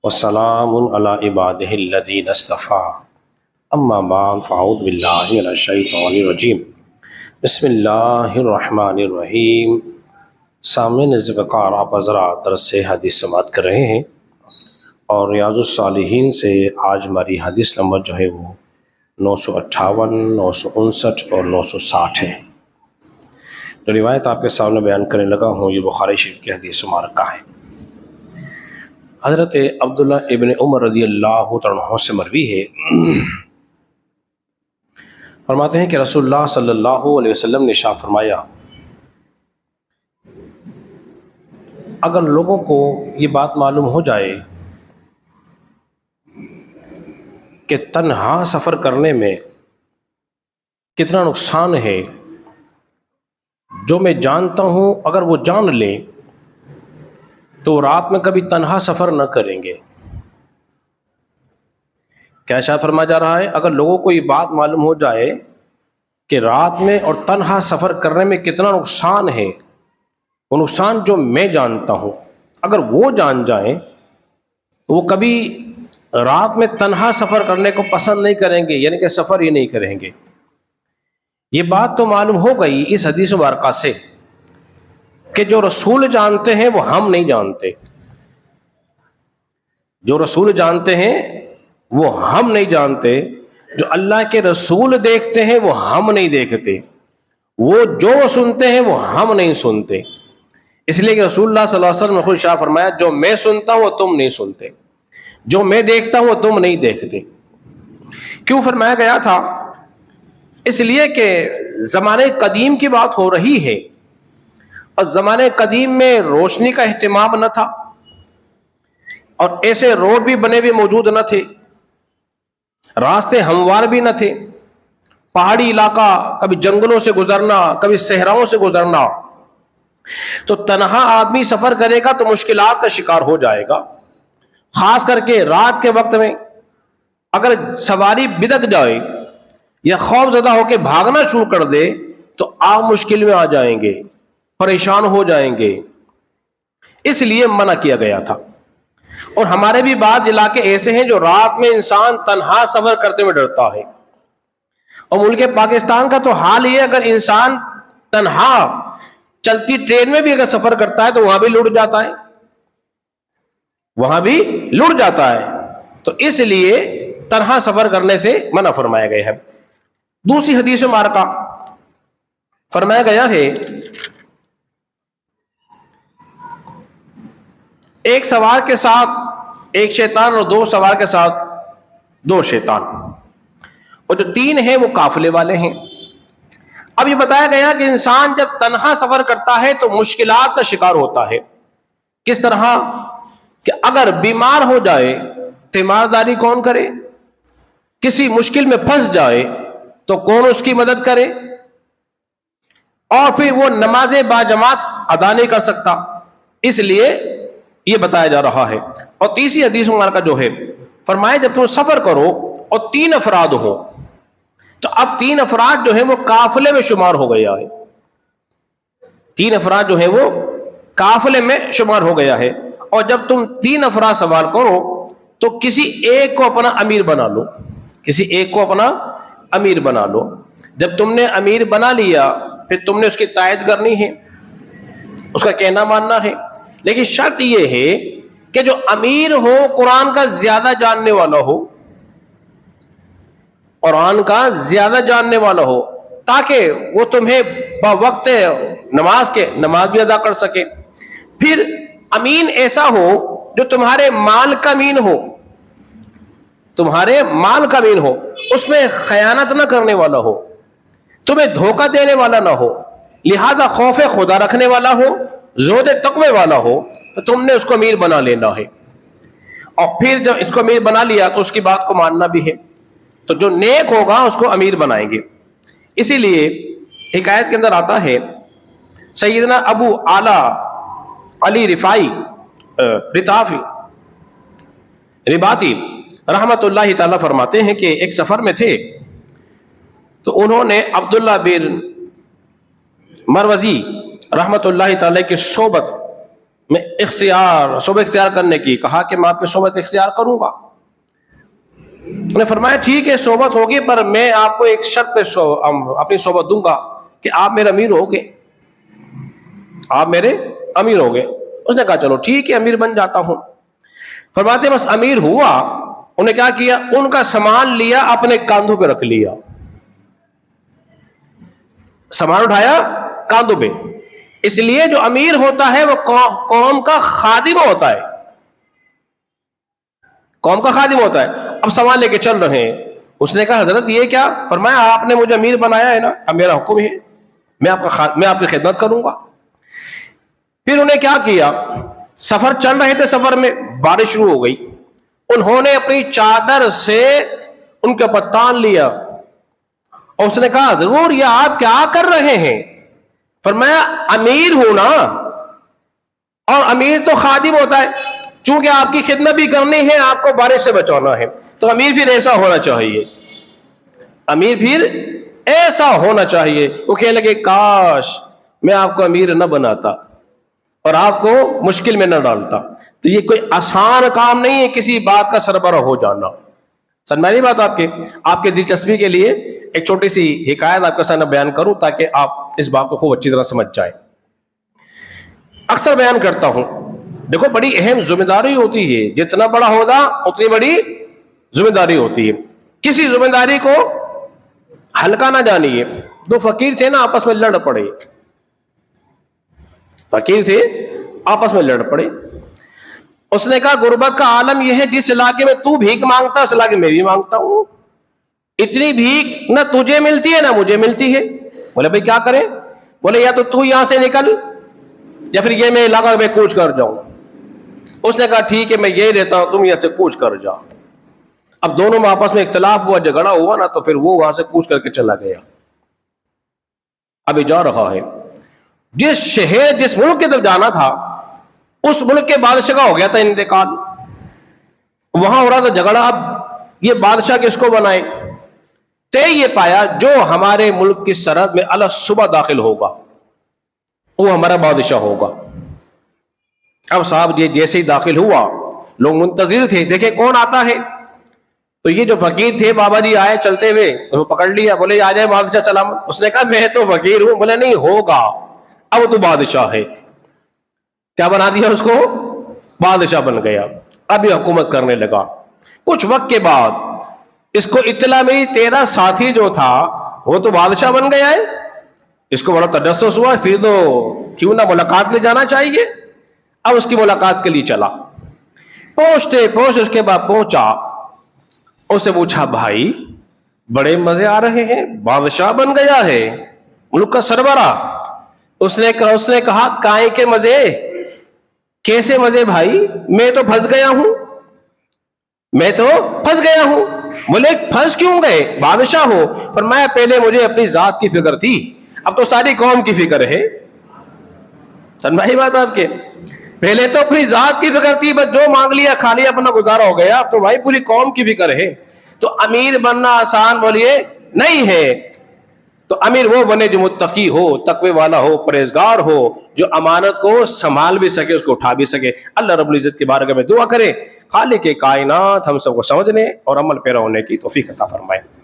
وسلام علی عبادہ الذین اصطفیٰ اما بعد فاعوذ باللہ من الشیطان الرجیم بسم اللہ الرحمن الرحیم۔ سامعین ذوالفقار، آپ حضرات درس حدیث سماعت کر رہے ہیں اور ریاض الصالحین سے آج ہماری حدیث نمبر جو ہے وہ 958، 959 اور 960 ہے۔ جو روایت آپ کے سامنے بیان کرنے لگا ہوں یہ بخاری شریف کی حدیث مبارکہ ہے۔ حضرت عبداللہ ابن عمر رضی اللہ عنہ سے مروی ہے، فرماتے ہیں کہ رسول اللہ صلی اللہ علیہ وسلم نے ارشاد فرمایا، اگر لوگوں کو یہ بات معلوم ہو جائے کہ تنہا سفر کرنے میں کتنا نقصان ہے، جو میں جانتا ہوں اگر وہ جان لیں تو رات میں کبھی تنہا سفر نہ کریں گے۔ کیا ارشاد فرمایا جا رہا ہے؟ اگر لوگوں کو یہ بات معلوم ہو جائے کہ رات میں اور تنہا سفر کرنے میں کتنا نقصان ہے، وہ نقصان جو میں جانتا ہوں، اگر وہ جان جائیں تو وہ کبھی رات میں تنہا سفر کرنے کو پسند نہیں کریں گے، یعنی کہ سفر ہی نہیں کریں گے۔ یہ بات تو معلوم ہو گئی اس حدیث مبارکہ سے کہ جو رسول جانتے ہیں وہ ہم نہیں جانتے، جو رسول جانتے ہیں وہ ہم نہیں جانتے، جو اللہ کے رسول دیکھتے ہیں وہ ہم نہیں دیکھتے، وہ جو سنتے ہیں وہ ہم نہیں سنتے۔ اس لیے کہ رسول اللہ صلی اللہ علیہ وسلم نے خود ارشاد فرمایا، جو میں سنتا ہوں وہ تم نہیں سنتے، جو میں دیکھتا ہوں وہ تم نہیں دیکھتے۔ کیوں فرمایا گیا تھا؟ اس لیے کہ زمانے قدیم کی بات ہو رہی ہے، اور زمانے قدیم میں روشنی کا اہتمام نہ تھا، اور ایسے روڈ بھی بنے ہوئے موجود نہ تھے، راستے ہموار بھی نہ تھے، پہاڑی علاقہ، کبھی جنگلوں سے گزرنا، کبھی صحراؤں سے گزرنا، تو تنہا آدمی سفر کرے گا تو مشکلات کا شکار ہو جائے گا۔ خاص کر کے رات کے وقت میں اگر سواری بدک جائے یا خوف زدہ ہو کے بھاگنا شروع کر دے تو آپ مشکل میں آ جائیں گے، پریشان ہو جائیں گے، اس لیے منع کیا گیا تھا۔ اور ہمارے بھی بعض علاقے ایسے ہیں جو رات میں انسان تنہا سفر کرتے ہوئے ڈرتا ہے، اور ملک پاکستان کا تو حال یہ، اگر انسان تنہا چلتی ٹرین میں بھی اگر سفر کرتا ہے تو وہاں بھی لٹ جاتا ہے، وہاں بھی لٹ جاتا ہے، تو اس لیے تنہا سفر کرنے سے منع فرمایا گیا ہے۔ دوسری حدیث مبارکہ فرمایا گیا ہے، ایک سوار کے ساتھ ایک شیطان اور دو سوار کے ساتھ دو شیطان، اور جو تین ہیں وہ قافلے والے ہیں۔ اب یہ بتایا گیا کہ انسان جب تنہا سفر کرتا ہے تو مشکلات کا شکار ہوتا ہے۔ کس طرح؟ کہ اگر بیمار ہو جائے تیمارداری کون کرے؟ کسی مشکل میں پھنس جائے تو کون اس کی مدد کرے؟ اور پھر وہ نماز باجماعت ادا نہیں کر سکتا، اس لیے یہ بتایا جا رہا ہے۔ اور تیسری حدیث مبارکہ جو ہے، فرمایا جب تم سفر کرو اور تین افراد ہو، تو اب تین افراد جو ہیں وہ قافلے میں شمار ہو گیا ہے، تین افراد جو ہیں وہ قافلے میں شمار ہو گیا ہے۔ اور جب تم تین افراد سوار کرو تو کسی ایک کو اپنا امیر بنا لو، کسی ایک کو اپنا امیر بنا لو۔ جب تم نے امیر بنا لیا پھر تم نے اس کی تائید کرنی ہے، اس کا کہنا ماننا ہے، لیکن شرط یہ ہے کہ جو امیر ہو قرآن کا زیادہ جاننے والا ہو، قرآن کا زیادہ جاننے والا ہو، تاکہ وہ تمہیں وقت نماز کے نماز بھی ادا کر سکے۔ پھر امین ایسا ہو جو تمہارے مال کا امین ہو، تمہارے مال کا امین ہو، اس میں خیانت نہ کرنے والا ہو، تمہیں دھوکہ دینے والا نہ ہو، لہذا خوف خدا رکھنے والا ہو، زہد تقوی والا ہو، تو تم نے اس کو امیر بنا لینا ہے۔ اور پھر جب اس کو امیر بنا لیا تو اس کی بات کو ماننا بھی ہے، تو جو نیک ہوگا اس کو امیر بنائیں گے۔ اسی لیے حکایت کے اندر آتا ہے، سیدنا ابو اعلیٰ علی رباطی رحمت اللہ تعالیٰ فرماتے ہیں کہ ایک سفر میں تھے، تو انہوں نے عبداللہ بن مروزی رحمت اللہ تعالیٰ کی صحبت میں صحبت اختیار کرنے کی کہا کہ میں آپ کی صحبت اختیار کروں گا. انہوں نے فرمایا ٹھیک ہے صحبت ہوگی، پر میں آپ کو ایک شرط پہ اپنی صحبت دوں گا کہ آپ میرے امیر ہوگے، آپ میرے امیر ہوگے. اس نے کہا چلو ٹھیک ہے امیر بن جاتا ہوں. فرماتے بس امیر ہوا، انہیں کیا کیا، ان کا سامان لیا اپنے کاندھوں پہ رکھ لیا، سامان اٹھایا کاندھوں پہ. اس لیے جو امیر ہوتا ہے وہ قوم کا خادم ہوتا ہے، قوم کا خادم ہوتا ہے. اب سامان لے کے چل رہے ہیں. اس نے کہا حضرت یہ کیا؟ فرمایا آپ نے مجھے امیر بنایا ہے نا، اب میرا حکم ہے، میں آپ کی خدمت کروں گا. پھر انہیں کیا کیا، سفر چل رہے تھے، سفر میں بارش شروع ہو گئی. انہوں نے اپنی چادر سے ان کے اوپر تان لیا اور اس نے کہا ضرور یہ آپ کیا کر رہے ہیں؟ فرمایا امیر ہوں نا، اور امیر تو خادم ہوتا ہے، چونکہ آپ کی خدمت بھی کرنی ہے، آپ کو بارش سے بچانا ہے، تو امیر پھر ایسا ہونا چاہیے، امیر پھر ایسا ہونا چاہیے. وہ کہنے لگے کاش میں آپ کو امیر نہ بناتا اور آپ کو مشکل میں نہ ڈالتا. تو یہ کوئی آسان کام نہیں ہے کسی بات کا سربراہ ہو جانا. سنمانی بات آپ کے دلچسپی کے لیے ایک چھوٹی سی حکایت آپ کے سامنے بیان کروں تاکہ آپ اس بات کو خوب اچھی طرح سمجھ جائیں. اکثر بیان کرتا ہوں، دیکھو بڑی اہم ذمہ داری ہوتی ہے، جتنا بڑا عہدہ اتنی بڑی ذمہ داری ہوتی ہے. کسی ذمہ داری کو ہلکا نہ جانیے. دو فقیر تھے نا، آپس میں لڑ پڑے، فقیر تھے آپس میں لڑ پڑے. اس نے کہا غربت کا عالم یہ ہے جس علاقے میں تو بھیک مانگتا اس علاقے میں بھی مانگتا ہوں، اتنی بھیک نہ تجھے ملتی ہے نہ مجھے ملتی ہے. بولے بھائی کیا کریں؟ بولے یا تو یہاں سے نکل یا پھر یہ میں علاقہ میں کوچ کر جاؤں. اس نے کہا ٹھیک ہے میں یہ دیتا ہوں، تم یہاں سے کوچ کر جا. اب دونوں میں آپس میں اختلاف ہوا، جھگڑا ہوا نا، تو پھر وہ وہاں سے کوچ کر کے چلا گیا. ابھی جا رہا ہے جس شہر جس ملک کی طرف جانا تھا، اس ملک کے بادشاہ کا ہو گیا تھا انتقال. وہاں ہو رہا تھا جھگڑا، اب یہ بادشاہ کس کو بنائے؟ تے یہ پایا جو ہمارے ملک کی سرحد میں صبح داخل ہوگا وہ ہمارا بادشاہ ہوگا. اب صاحب یہ جیسے ہی داخل ہوا، لوگ منتظر تھے دیکھیں کون آتا ہے. تو یہ جو فقیر تھے بابا جی آئے چلتے ہوئے، وہ پکڑ لیا، بولے آ جائے بادشاہ سلامت. اس نے کہا میں تو فقیر ہوں. بولے نہیں ہوگا، اب تو بادشاہ ہے. کیا بنا دیا اس کو؟ بادشاہ بن گیا. اب یہ حکومت کرنے لگا. کچھ وقت کے بعد اس کو اطلاع ملی تیرا ساتھی جو تھا وہ تو بادشاہ بن گیا ہے. اس کو بڑا تجسس ہوا، پھر تو کیوں نہ ملاقات لے جانا چاہیے. اب اس کی ملاقات کے لیے چلا. پہنچتے اس کے بعد پہنچا، اس سے پوچھا بھائی بڑے مزے آ رہے ہیں، بادشاہ بن گیا ہے، ملک کا سربراہ. اس نے کہا کائیں کے مزے؟ کیسے مزے بھائی؟ میں تو پھنس گیا ہوں. بولے پھنس کیوں گئے؟ بادشاہ ہو. فرمایا پہلے مجھے اپنی ذات کی فکر تھی، اب تو ساری قوم کی فکر ہے. سنبھائی بات آپ کے؟ پہلے تو اپنی ذات کی فکر تھی، بس جو مانگ لیا کھا لیا اپنا گزارا ہو گیا، اب تو بھائی پوری قوم کی فکر ہے. تو امیر بننا آسان بولیے نہیں ہے. تو امیر وہ بنے جو متقی ہو، تقوی والا ہو، پرہیزگار ہو، جو امانت کو سنبھال بھی سکے، اس کو اٹھا بھی سکے. اللہ رب العزت کے بارگاہ میں دعا کرے خالق کائنات ہم سب کو سمجھنے اور عمل پیرا ہونے کی توفیق عطا فرمائے.